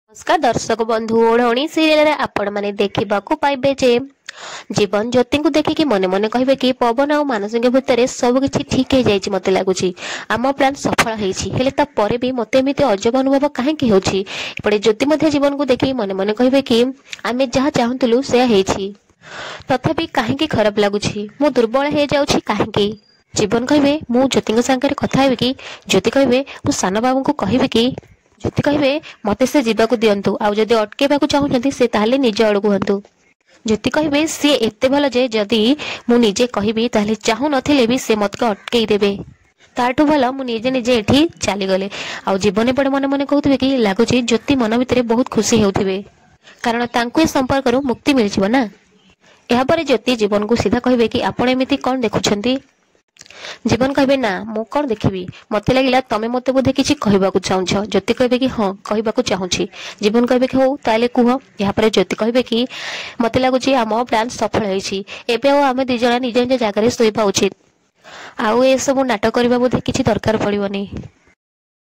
नमस्कार दर्शक बंधु ओढ़णी सीरियल आपण माने देखा पाइबे जे जीवन ज्योति को देखिकी मने मने कहे कि पवन आ मानसिक भितर सब किसी ठीक हो जाए मत लगुच आम प्लान सफल होते भी मत एमती अजब अनुभव कहीं होपटे ज्योति जीवन को देखिए मने मने कहे कि आम जहाँ चाहूलु से तथापि कहीं खराब लगुच मु दुर्बल हो जाऊँ कहीं जीवन कहे मु ज्योति सागर कथा कि ज्योति कहे मु सान बाबू को कहि कि ज्योति कहे मत से जावाक दिंतु आदि अटकेबा चाहूँ से ताले निज आड़ हूँ ज्योति कहे सी एत भल जे जदि मुझे कहबी ताले चाहू नथिले भी से मत अटकई देबे ताठू भल मुझे निजे एठी चलीगले आ जीवन पड़े मन मन कहते कि लगुच ज्योति मन भितर बहुत खुशी होते कारण तांको संपर्क मुक्ति मिल ना यापर ज्योति जीवन को सीधा कहे कि आपण एमती कौन देखुंट जीवन कहे ना मु कौन देखी मत लगे तमें मत बोधे किसी कहवाक चाहूँ ज्योति कहे कि हाँ कहवाक चाहूँ जीवन कहे कि हूँ ताले कह यापर ज्योति कहे कि मत लगुच आम प्लान सफल होबे आम दिज निज निज जगह शोवा उचित आउ ए सब नाटक करने बोधे किसी दरकार पड़ोनी।